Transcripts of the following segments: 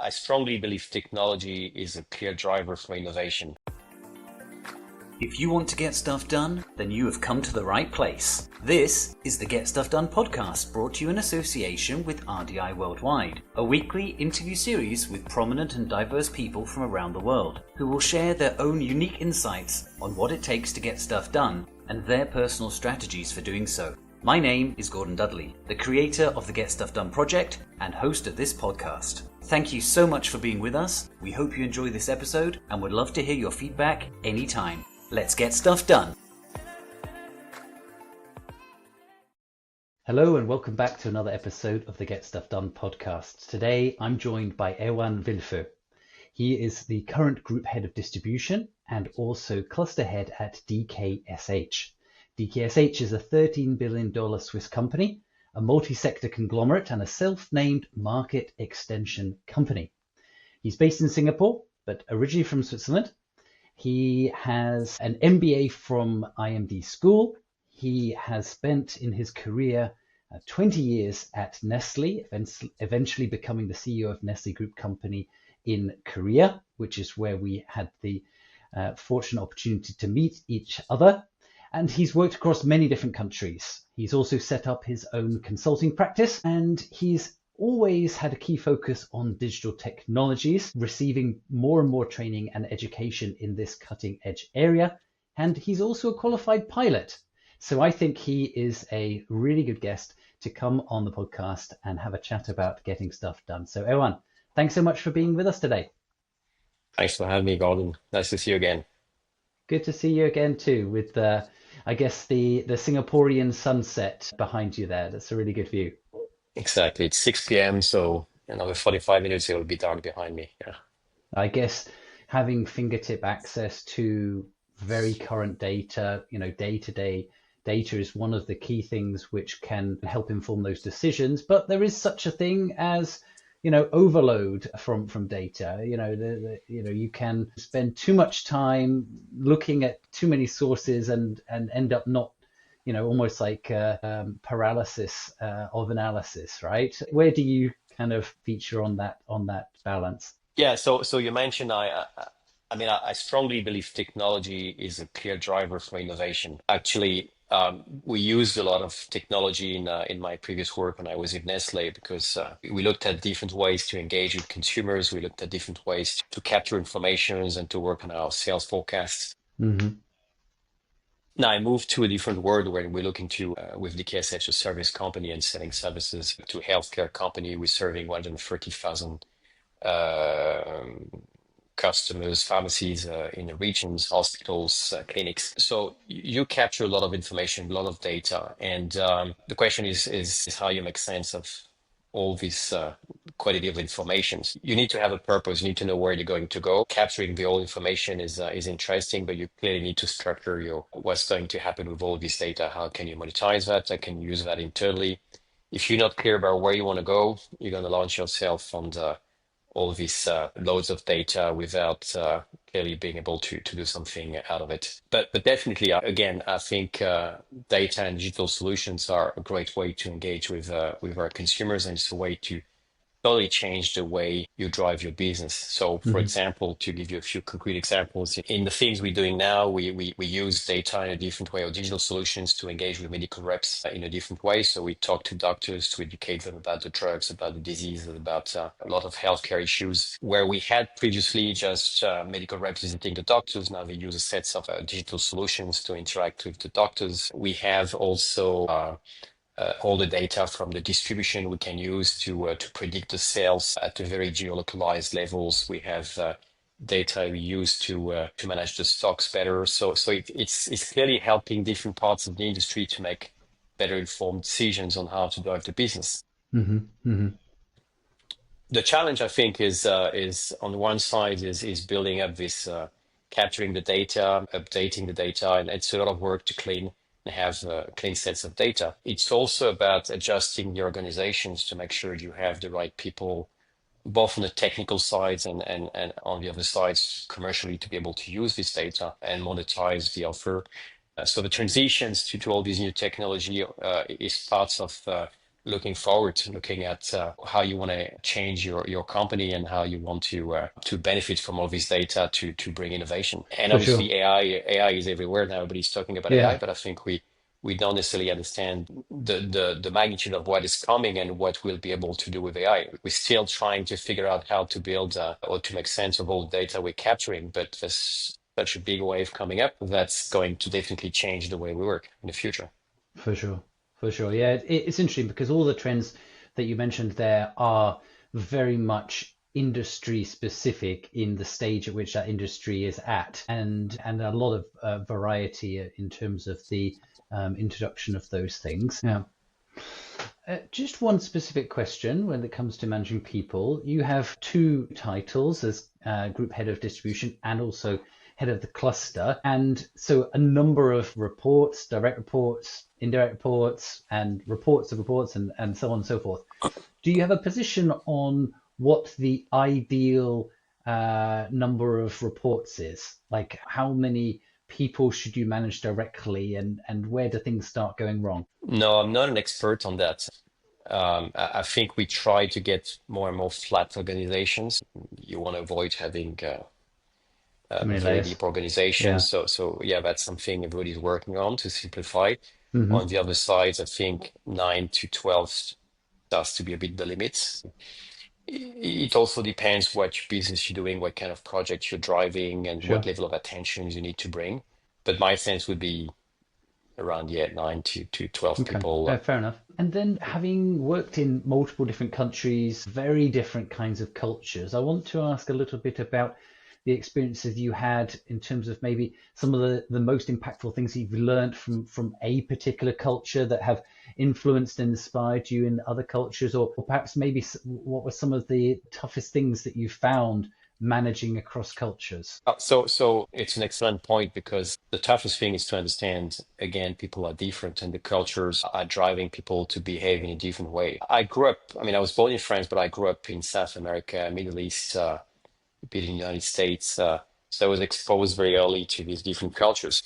I strongly believe technology is a clear driver for innovation. If you want to get stuff done, then you have come to the right place. This is the Get Stuff Done podcast, brought to you in association with RDI Worldwide, a weekly interview series with prominent and diverse people from around the world, who will share their own unique insights on what it takes to get stuff done and their personal strategies for doing so. My name is Gordon Dudley, the creator of the Get Stuff Done project and host of this podcast. Thank you so much for being with us. We hope you enjoy this episode and would love to hear your feedback anytime. Let's get stuff done. Hello and welcome back to another episode of the Get Stuff Done podcast. Today I'm joined by Erwan Vilfeu. He is the current group head of distribution and also cluster head at DKSH. DKSH is a $13 billion Swiss company, a multi-sector conglomerate and a self-named market extension company. He's based in Singapore, but originally from Switzerland. He has an MBA from IMD School. He has spent in his career 20 years at Nestlé, eventually becoming the CEO of Nestlé Group Company in Korea, which is where we had the fortunate opportunity to meet each other. And he's worked across many different countries. He's also set up his own consulting practice, and he's always had a key focus on digital technologies, receiving more and more training and education in this cutting edge area. And he's also a qualified pilot. So I think he is a really good guest to come on the podcast and have a chat about getting stuff done. So Erwan, thanks so much for being with us today. Thanks for having me, Gordon. Nice to see you again. Good to see you again too, with I guess the Singaporean sunset behind you there. That's a really good view. Exactly. It's 6 p.m. So another 45 minutes, it will be dark behind me. Yeah. I guess having fingertip access to very current data, day-to-day data is one of the key things which can help inform those decisions. But there is such a thing as, overload from data. You can spend too much time looking at too many sources and end up not, almost like paralysis of analysis, right? Where do you kind of feature on that balance? Yeah. So you mentioned I strongly believe technology is a clear driver for innovation. Actually, we used a lot of technology in my previous work when I was at Nestlé because we looked at different ways to engage with consumers. We looked at different ways to capture information and to work on our sales forecasts. Mm-hmm. Now I moved to a different world where we're looking to, with DKSH, a service company and selling services to a healthcare company. We're serving 130,000 customers, pharmacies in the regions, hospitals, clinics. So you capture a lot of information, a lot of data. And the question is how you make sense of all this quality of information. You need to have a purpose. You need to know where you're going to go. Capturing the whole information is interesting, but you clearly need to structure what's going to happen with all this data. How can you monetize that? How can you use that internally? If you're not clear about where you want to go, you're going to launch yourself on all these loads of data without clearly being able to do something out of it. But definitely, again, I think data and digital solutions are a great way to engage with our consumers, and it's a way to totally change the way you drive your business. So, for example, to give you a few concrete examples, in the things we're doing now, we use data in a different way, or digital solutions to engage with medical reps in a different way. So we talk to doctors to educate them about the drugs, about the disease, about a lot of healthcare issues. Where we had previously just medical reps visiting the doctors, now they use a set of digital solutions to interact with the doctors. We have also all the data from the distribution we can use to predict the sales at a very geolocalized levels. We have data we use to manage the stocks better. So it's clearly helping different parts of the industry to make better informed decisions on how to drive the business. Mm-hmm. Mm-hmm. The challenge, I think, is on one side is building up this capturing the data, updating the data, and it's a lot of work to clean and have clean sets of data. It's also about adjusting the organizations to make sure you have the right people, both on the technical sides and on the other sides commercially, to be able to use this data and monetize the offer. So the transitions to all these new technology is parts of looking forward to looking at how you want to change your company and how you want to benefit from all this data to bring innovation. And For sure. obviously AI is everywhere now. Everybody's talking about AI, Yeah, but I think we don't necessarily understand the magnitude of what is coming and what we'll be able to do with AI. We're still trying to figure out how to build or to make sense of all the data we're capturing, but there's such a big wave coming up that's going to definitely change the way we work in the future. for sure. For sure. Yeah, it's interesting because all the trends that you mentioned there are very much industry specific in the stage at which that industry is at, and a lot of variety in terms of the introduction of those things. Yeah. Just one specific question when it comes to managing people. You have two titles as group head of distribution and also head of the cluster. And so a number of reports, direct reports, indirect reports, and reports of reports, and so on and so forth. Do you have a position on what the ideal number of reports is? Like how many people should you manage directly, and where do things start going wrong? No, I'm not an expert on that. I think we try to get more and more flat organizations. You want to avoid having Too many very layers. deep organizations. Yeah. So yeah, that's something everybody's working on to simplify. Hmm. On the other side, I think 9 to 12 starts to be a bit the limit. It also depends what business you're doing, what kind of project you're driving, and what Sure. level of attention you need to bring. But my sense would be around, yeah, 9 to 12 Okay. people. Fair enough. And then having worked in multiple different countries, very different kinds of cultures, I want to ask a little bit about the experiences you had in terms of maybe some of the most impactful things you've learned from a particular culture that have influenced and inspired you in other cultures, or perhaps maybe what were some of the toughest things that you found managing across cultures? So it's an excellent point because the toughest thing is to understand, again, people are different and the cultures are driving people to behave in a different way. I mean, I was born in France, but I grew up in South America, Middle East, a bit in the United States. So I was exposed very early to these different cultures.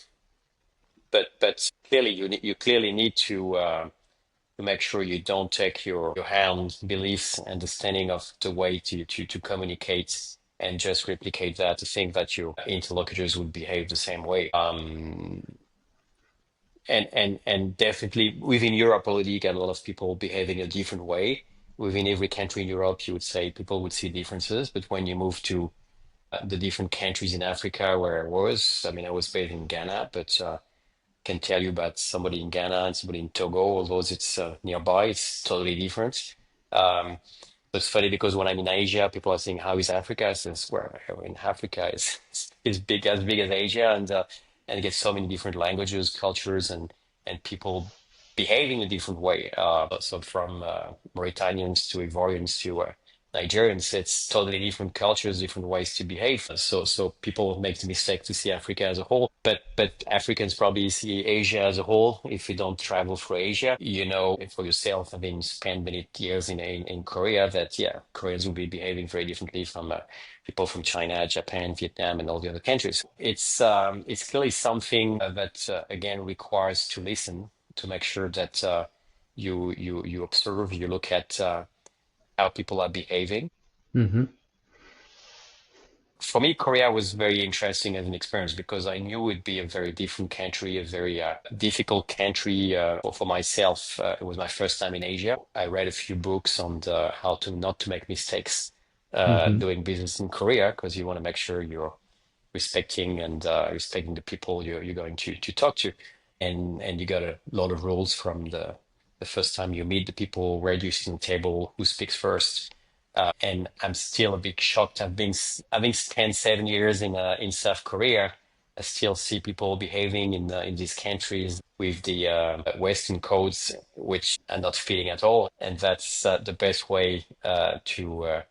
But clearly, you clearly need to make sure you don't take your own beliefs, understanding of the way to communicate and just replicate that to think that your interlocutors would behave the same way. And definitely within Europe already you get a lot of people behaving a different way. Within every country in Europe, you would say people would see differences, but when you move to the different countries in Africa where I mean, I was based in Ghana, but can tell you about somebody in Ghana and somebody in Togo, although it's nearby, it's totally different. Um, but it's funny because when I'm in Asia, people are saying, "How is Africa?" Since where in Africa is big as Asia, and it gets so many different languages, cultures, and people behave in a different way. So from Mauritanians to Ivorians to Nigerians, it's totally different cultures, different ways to behave. So people make the mistake to see Africa as a whole, but Africans probably see Asia as a whole. If you don't travel through Asia, you know for yourself, having spent many years in Korea, that yeah, Koreans will be behaving very differently from people from China, Japan, Vietnam, and all the other countries. It's clearly something that again requires to listen to make sure that you observe, you look at how people are behaving. Hmm. For me, Korea was very interesting as an experience because I knew it'd be a very different country, a very difficult country for myself. It was my first time in Asia. I read a few books on how to not to make mistakes Hmm. doing business in Korea because you want to make sure you're respecting and respecting the people you're going to talk to, and you got a lot of rules from the first time you meet the people, where do you sit on the table, who speaks first. And I'm still a bit shocked. Having spent 7 years in South Korea, I still see people behaving in these countries with the Western codes, which are not fitting at all. And that's the best way to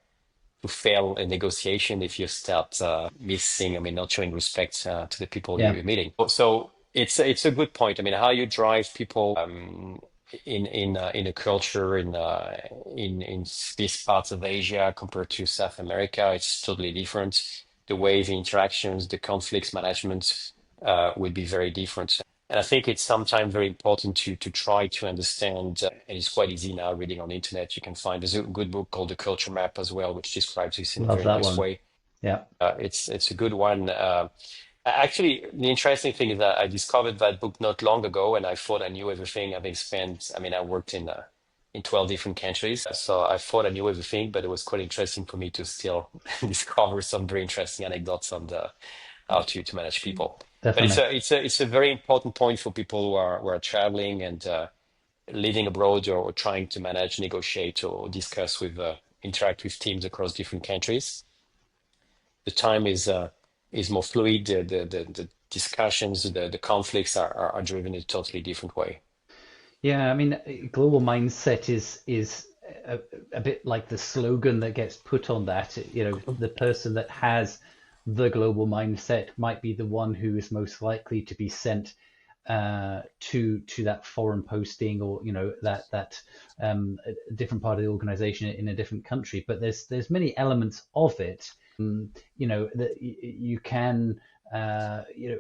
fail a negotiation if you start missing, I mean, not showing respect to the people Yeah. you're meeting. So it's a good point. I mean, how you drive people in a culture in these parts of Asia compared to South America, it's totally different. The way the interactions, the conflicts management would be very different. And I think it's sometimes very important to try to understand, and it's quite easy now reading on the internet. You can find there's a good book called The Culture Map as well, which describes this in a Love very that nice one. way. Yeah. It's a good one. Actually, the interesting thing is that I discovered that book not long ago, and I thought I knew everything, having spent, I mean, I worked in 12 different countries, so I thought I knew everything, but it was quite interesting for me to still discover some very interesting anecdotes on the how to manage people. But Definitely. it's a very important point for people who are traveling and living abroad, or trying to manage, negotiate, or discuss with interact with teams across different countries. The time is more fluid. The discussions, the conflicts are driven in a totally different way. Yeah, I mean, global mindset is a, a bit like the slogan that gets put on that. You know, the person that has the global mindset might be the one who is most likely to be sent to that foreign posting, or that a different part of the organization in a different country. But there's many elements of it. That you can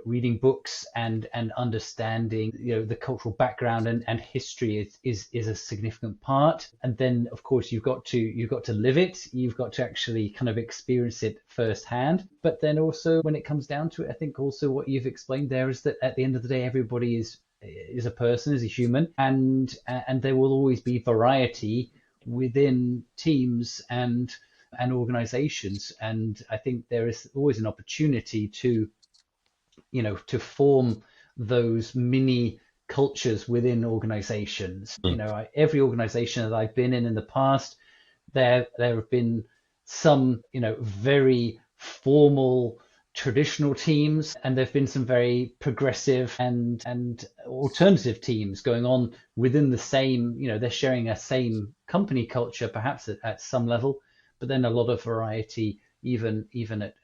reading books and understanding the cultural background and history is a significant part. And then of course you've got to live it, you've got to actually kind of experience it firsthand. But then also when it comes down to it, I think also what you've explained there is that at the end of the day everybody is a person, is a human, and there will always be variety within teams and organizations. And I think there is always an opportunity to form those mini cultures within organizations. Mm. Every organization that I've been in the past, there have been some very formal traditional teams, and there've been some very progressive and alternative teams going on within the same, they're sharing a same company culture perhaps at some level, but then a lot of variety even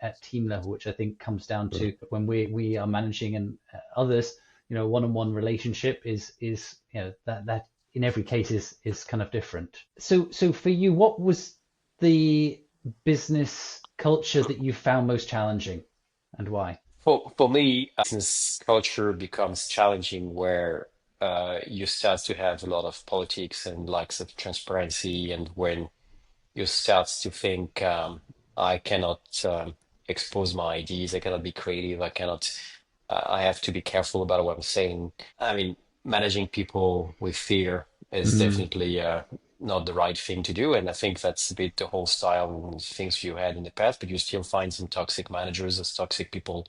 at team level, which I think comes down to when we are managing and others, one-on-one relationship is that in every case is kind of different. So for you, what was the business culture that you found most challenging, and why? For me, business culture becomes challenging where you start to have a lot of politics and lacks of transparency, and when you start to think, I cannot expose my ideas, I cannot be creative, I have to be careful about what I'm saying. I mean, managing people with fear is Mm, definitely not the right thing to do. And I think that's a bit the whole style and things you had in the past, but you still find some toxic managers as toxic people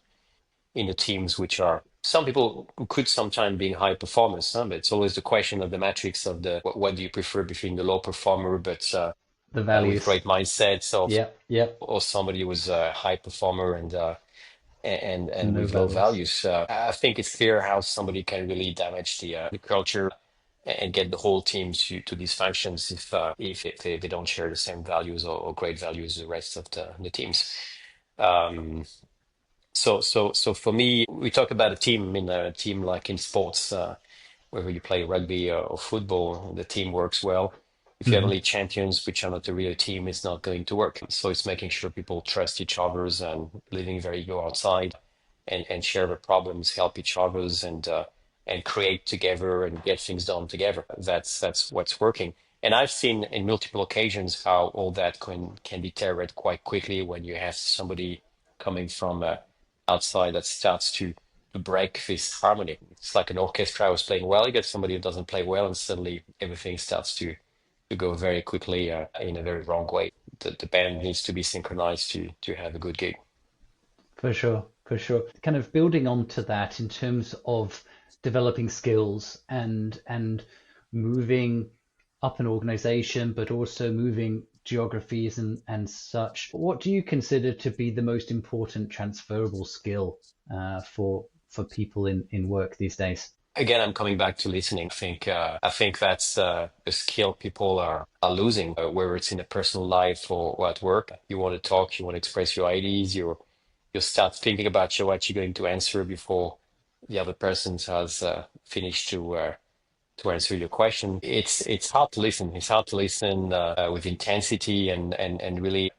in the teams, which are some people who could sometimes be high performers. But it's always the question of the matrix of the what do you prefer between the low performer, but the with values. great mindsets of Yep, yep. or somebody who was a high performer and No with low values. values. I think it's clear how somebody can really damage the culture and get the whole team to these functions if they don't share the same values or great values as the rest of the teams. Um, so for me, we talk about a team in a team like in sports, whether you play rugby or football, the team works well. If you have Hmm. only champions which are not a real team, it's not going to work. So it's making sure people trust each others and living their ego outside and share the problems, help each others and create together and get things done together. That's what's working. And I've seen in multiple occasions how all that can be deteriorated quite quickly when you have somebody coming from outside that starts to break this harmony. It's like an orchestra who's playing well. You get somebody who doesn't play well, and suddenly everything starts to go very quickly in a very wrong way. The band needs to be synchronized to have a good gig. For sure, for sure. Kind of building on to that in terms of developing skills and moving up an organization, but also moving geographies and such. What do you consider to be the most important transferable skill for people in work these days? Again, I'm coming back to listening. I think that's a skill people are losing, whether it's in a personal life or at work. You want to talk, you want to express your ideas, you start thinking about what you're going to answer before the other person has finished to answer your question. It's hard to listen. It's hard to listen with intensity and really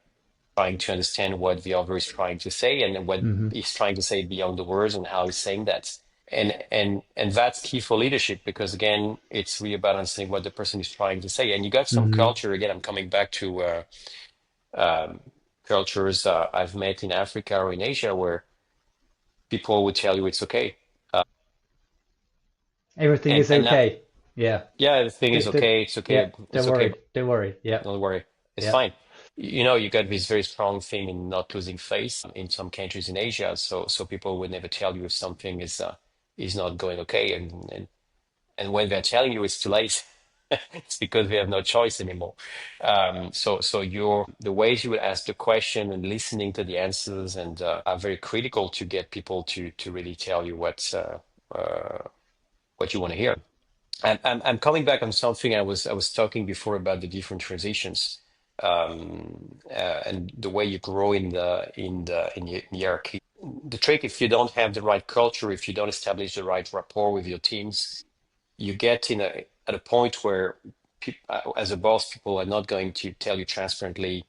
trying to understand what the other is trying to say and what Hmm. he's trying to say beyond the words and how he's saying that. And that's key for leadership, because again, it's really about understanding what the person is trying to say. And you got some Hmm. culture, again, I'm coming back to um, cultures I've met in Africa or in Asia, where people would tell you it's okay. Everything is And now, okay. Yeah. yeah, the thing is Don't, okay, it's yeah. okay, Don't it's okay, worry. Don't worry. Yeah. don't worry, it's Yeah. fine. You know, you got this very strong thing in not losing face in some countries in Asia. So people would never tell you if something is not going okay, and when they're telling you it's too late, it's because we have no choice anymore. So the ways you would ask the question and listening to the answers and are very critical to get people to really tell you what you want to hear. And I'm coming back on something I was talking before about the different transitions, and the way you grow in hierarchy. The trick, if you don't have the right culture, if you don't establish the right rapport with your teams, you get at a point where as a boss, people are not going to tell you transparently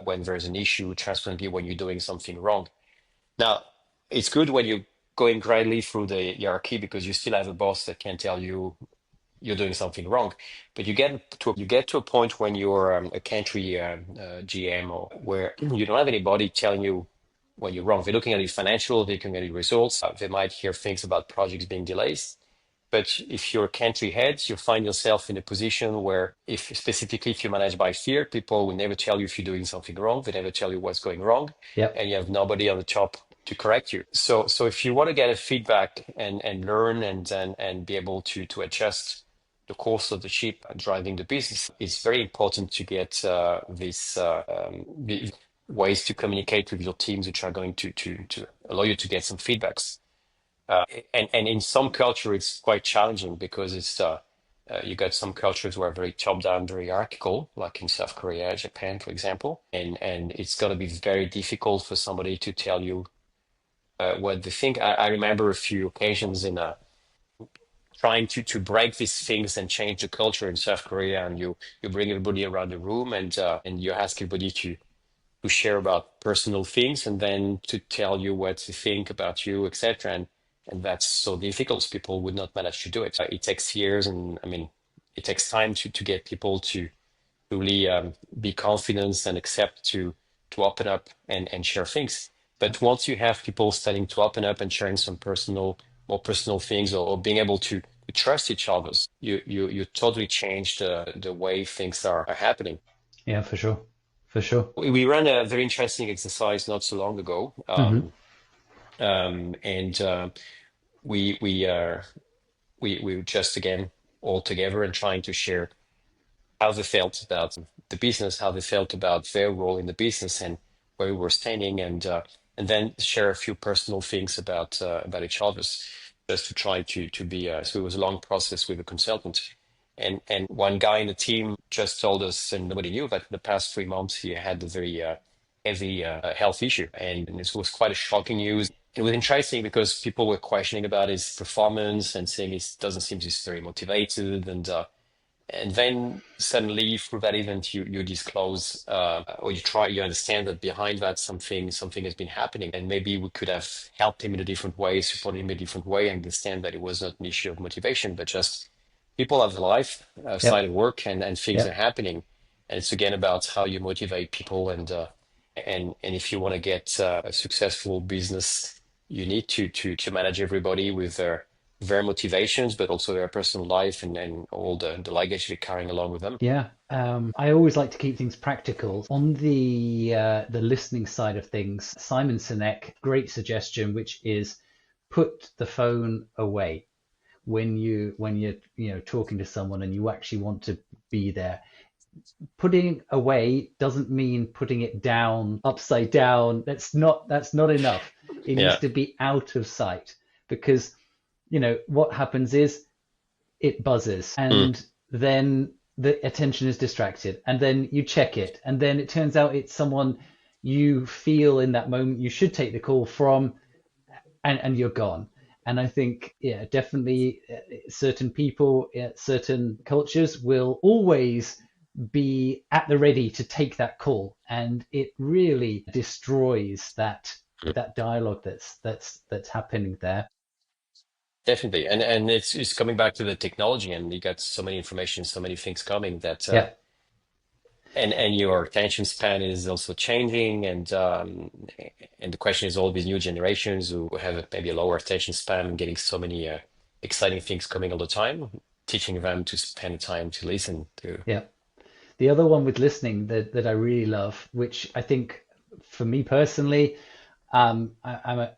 when there's an issue, transparently when you're doing something wrong. Now, it's good when you're going gradually through the hierarchy, because you still have a boss that can tell you you're doing something wrong. But you get to a point when you're a country GM, or where you don't have anybody telling you when you're wrong. They're looking at your financial, they're looking at your results. They might hear things about projects being delayed. But if you're a country head, you find yourself in a position where, if you manage by fear, people will never tell you if you're doing something wrong. They never tell you what's going wrong, Yep. and you have nobody on the top to correct you. So if you want to get a feedback and learn and be able to adjust the course of the ship driving the business, it's very important to get these ways to communicate with your teams, which are going to allow you to get some feedbacks. And in some culture, it's quite challenging, because you got some cultures who are very top down, very hierarchical, like in South Korea, Japan, for example, and it's going to be very difficult for somebody to tell you what they think. I remember a few occasions in trying to break these things and change the culture in South Korea, and you bring everybody around the room, and you ask everybody to share about personal things, and then to tell you what they think about you, etc. And that's so difficult. People would not manage to do it. It takes years, and I mean, it takes time to get people to really be confident and accept to open up and share things. But once you have people starting to open up and sharing some more personal things, or being able to trust each other, you totally change the way things are happening. Yeah, for sure. For sure. We ran a very interesting exercise not so long ago, Hmm. and we we uh, we were just again all together and trying to share how they felt about the business, how they felt about their role in the business, and where we were standing, and then share a few personal things about each other's, just to try to be. So it was a long process with a consultant, and one guy in the team just told us, and nobody knew, that in the past 3 months he had a very heavy health issue, and this was quite a shocking news. It was interesting because people were questioning about his performance and saying he doesn't seem he's very motivated, and then suddenly through that event you disclose, or you understand that behind that something has been happening, and maybe we could have helped him in a different way, supported him in a different way, and understand that it was not an issue of motivation, but just people have a life outside Yep. of work, and things are Yep. happening. And it's again about how you motivate people, and if you want to get a successful business, you need to manage everybody with their motivations, but also their personal life, and all the luggage they're carrying along with them. Yeah. I always like to keep things practical. On the listening side of things, Simon Sinek, great suggestion, which is put the phone away when you're talking to someone and you actually want to be there. Putting away doesn't mean putting it down upside down. That's not enough. It needs Yeah. to be out of sight, because what happens is it buzzes, Mm. and then the attention is distracted, and then you check it, and then it turns out it's someone you feel in that moment you should take the call from, and you're gone. And I think, yeah, definitely, certain people, certain cultures will always be at the ready to take that call, and it really destroys that dialogue that's happening there. Definitely. And it's coming back to the technology, and you got so many information, so many things coming that Yeah. and your attention span is also changing, and the question is all these new generations who have maybe a lower attention span, getting so many exciting things coming all the time, teaching them to spend time to listen to. Yeah. The other one with listening that I really love, which I think for me personally, I'm a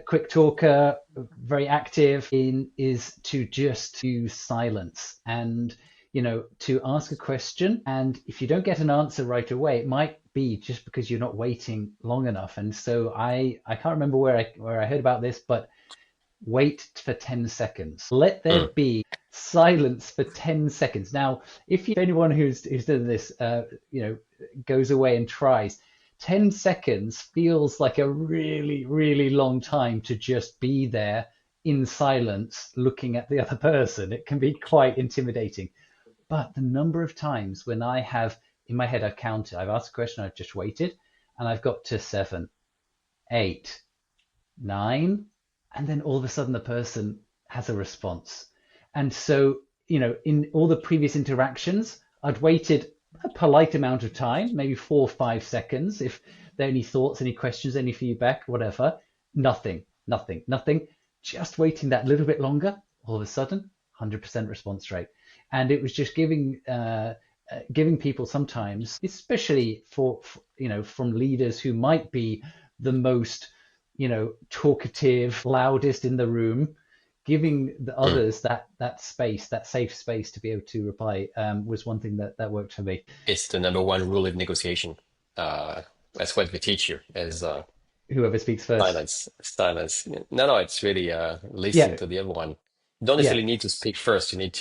quick talker, very active in, is to just use silence and, to ask a question. And if you don't get an answer right away, it might be just because you're not waiting long enough. And so I can't remember where I heard about this, but wait for 10 seconds. Let there Mm. be silence for 10 seconds. Now, if anyone who's done this, goes away and tries, 10 seconds feels like a really, really long time to just be there in silence looking at the other person. It can be quite intimidating. But the number of times when I have in my head, I've counted, I've asked a question, I've just waited, and I've got to 7, 8, 9, and then all of a sudden the person has a response. And so, in all the previous interactions, I'd waited a polite amount of time, maybe 4 or 5 seconds. If there are any thoughts, any questions, any feedback, whatever, nothing, nothing, nothing. Just waiting that little bit longer, all of a sudden, 100% response rate. And it was just giving people sometimes, especially from leaders who might be the most talkative, loudest in the room, giving the Mm. others that space, that safe space to be able to reply, was one thing that worked for me. It's the number one rule of negotiation. Uh, that's what we teach you as Whoever speaks first. silence, silence. No, no, it's really listening Yeah, to the other one. You don't yeah. necessarily need to speak first. You need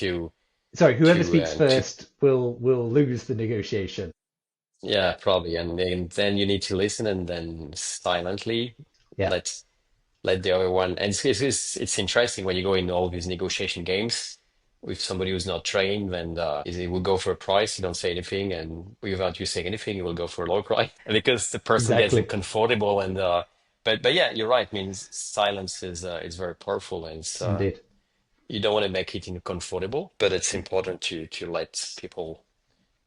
Sorry, whoever speaks to first will lose the negotiation. yeah, probably, and then you need to listen, and then silently Yeah, let let the other one. And it's interesting when you go in all these negotiation games with somebody who's not trained, then is he will go for a price, you don't say anything, and without you saying anything, he will go for a low price, and because the person gets exactly. uncomfortable, and but yeah, you're right. Means silence is very powerful, and it's Indeed. you don't want to make it uncomfortable, but it's important to let people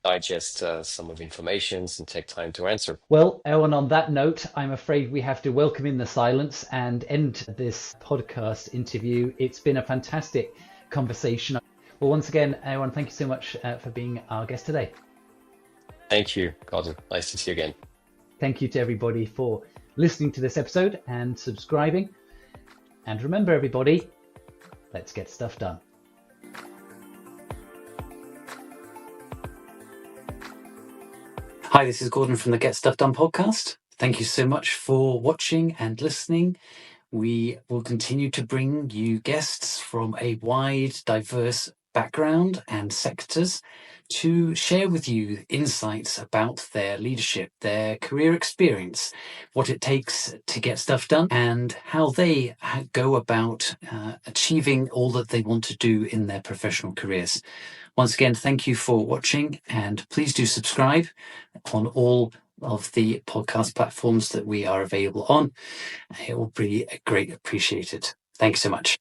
digest some of the informations and take time to answer. Well, Erwan, on that note, I'm afraid we have to welcome in the silence and end this podcast interview. It's been a fantastic conversation. Well, once again, Erwan, thank you so much for being our guest today. Thank you, Gordon. Nice to see you again. Thank you to everybody for listening to this episode and subscribing. And remember, everybody, let's get stuff done. Hi, this is Gordon from the Get Stuff Done podcast. Thank you so much for watching and listening. We will continue to bring you guests from a wide, diverse background and sectors to share with you insights about their leadership, their career experience, what it takes to get stuff done, and how they go about achieving all that they want to do in their professional careers. Once again, thank you for watching, and please do subscribe on all of the podcast platforms that we are available on. It will be great appreciated. Thanks so much.